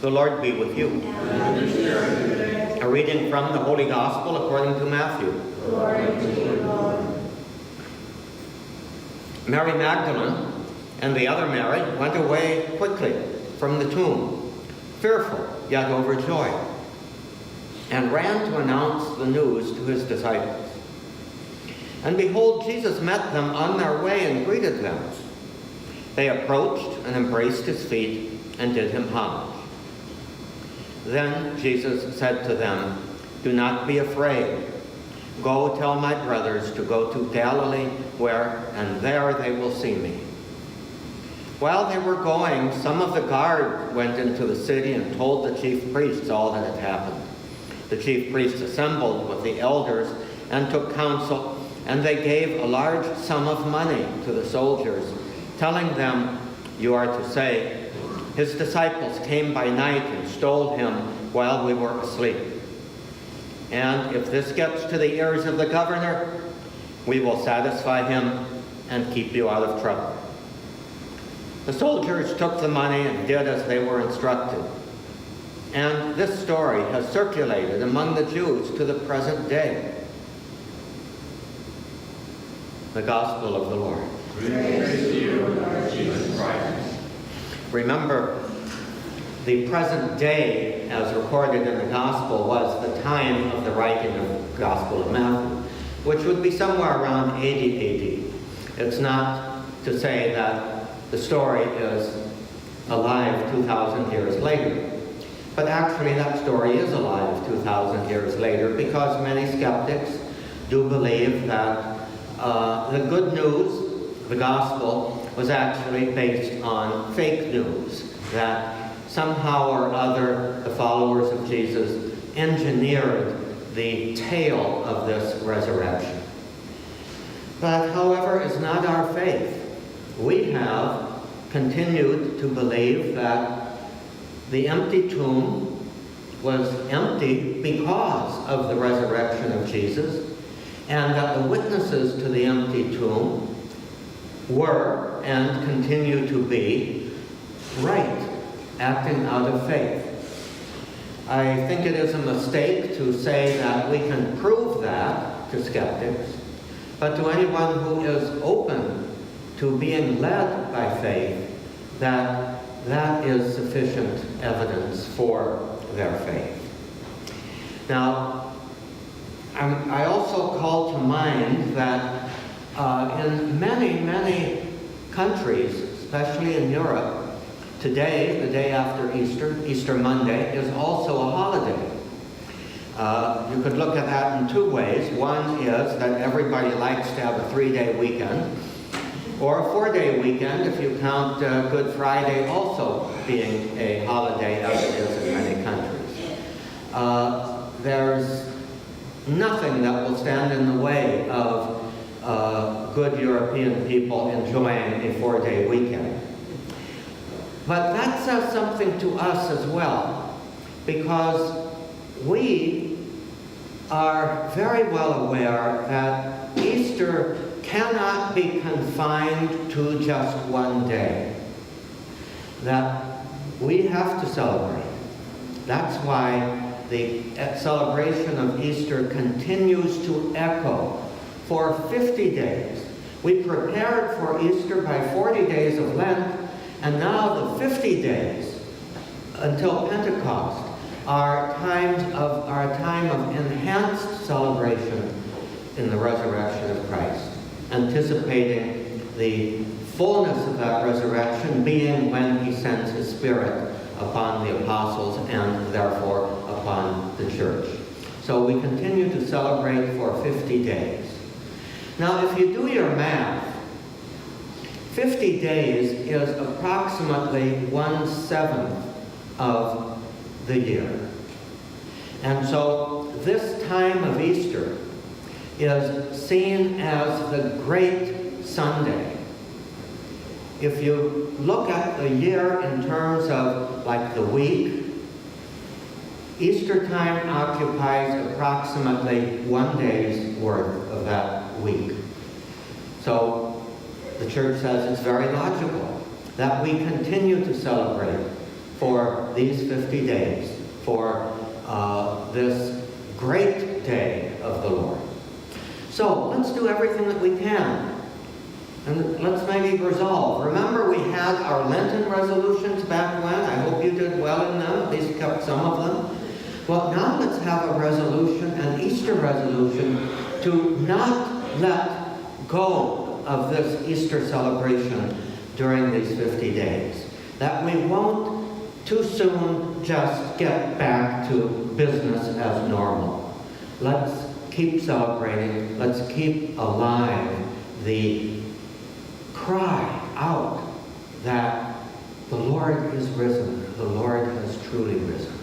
The Lord be with you. A reading from the Holy Gospel according to Matthew. Glory to you, Lord. Mary Magdalene and the other Mary went away quickly from the tomb, fearful yet overjoyed, and ran to announce the news to his disciples. And behold, Jesus met them on their way and greeted them. They approached and embraced his feet and did him homage. Then Jesus said to them, "Do not be afraid. Go tell my brothers to go to Galilee, and there they will see me." While they were going, some of the guard went into the city and told the chief priests all that had happened. The chief priests assembled with the elders and took counsel, and they gave a large sum of money to the soldiers, telling them, "You are to say, 'His disciples came by night and stole him while we were asleep.' And if this gets to the ears of the governor, we will satisfy him and keep you out of trouble." The soldiers took the money and did as they were instructed. And this story has circulated among the Jews to the present day. The Gospel of the Lord. Praise to you, Lord Jesus Christ. Remember, the present day, as recorded in the Gospel, was the time of the writing of the Gospel of Matthew, which would be somewhere around 80 AD. It's not to say that the story is alive 2,000 years later. But actually that story is alive 2,000 years later, because many skeptics do believe that the good news, the gospel, was actually based on fake news, that somehow or other the followers of Jesus engineered the tale of this resurrection. That, however, is not our faith. We have continued to believe that the empty tomb was empty because of the resurrection of Jesus, and that the witnesses to the empty tomb were and continue to be right, acting out of faith. I think it is a mistake to say that we can prove that to skeptics, but to anyone who is open to being led by faith, that is sufficient evidence for their faith. Now, I also call to mind that in many, many countries, especially in Europe, today, the day after Easter, Easter Monday, is also a holiday. You could look at that in two ways. One is that everybody likes to have a 3-day weekend, or a 4-day weekend if you count Good Friday also being a holiday, as it is in many countries. There's nothing that will stand in the way of good European people enjoying a 4-day weekend. But that says something to us as well, because we are very well aware that Easter cannot be confined to just one day, that we have to celebrate. That's why the celebration of Easter continues to echo for 50 days. We prepared for Easter by 40 days of Lent, and now the 50 days until Pentecost are a time of enhanced celebration in the resurrection of Christ, anticipating the fullness of that resurrection being when he sends his Spirit upon the apostles and therefore upon the church. So we continue to celebrate for 50 days. Now, if you do your math, 50 days is approximately 1/7 of the year. And so this time of Easter is seen as the great Sunday. If you look at the year in terms of like the week, Easter time occupies approximately 1 day's worth of that week. So the church says it's very logical that we continue to celebrate for these 50 days, for this great day of the Lord. So let's do everything that we can. And let's maybe resolve. Remember, we had our Lenten resolutions back when. I hope you did well in them, at least kept some of them. Well, now let's have a resolution, an Easter resolution, to not let go of this Easter celebration during these 50 days. That we won't too soon just get back to business as normal. Let's keep celebrating. Let's keep alive the cry out that the Lord is risen. The Lord has truly risen.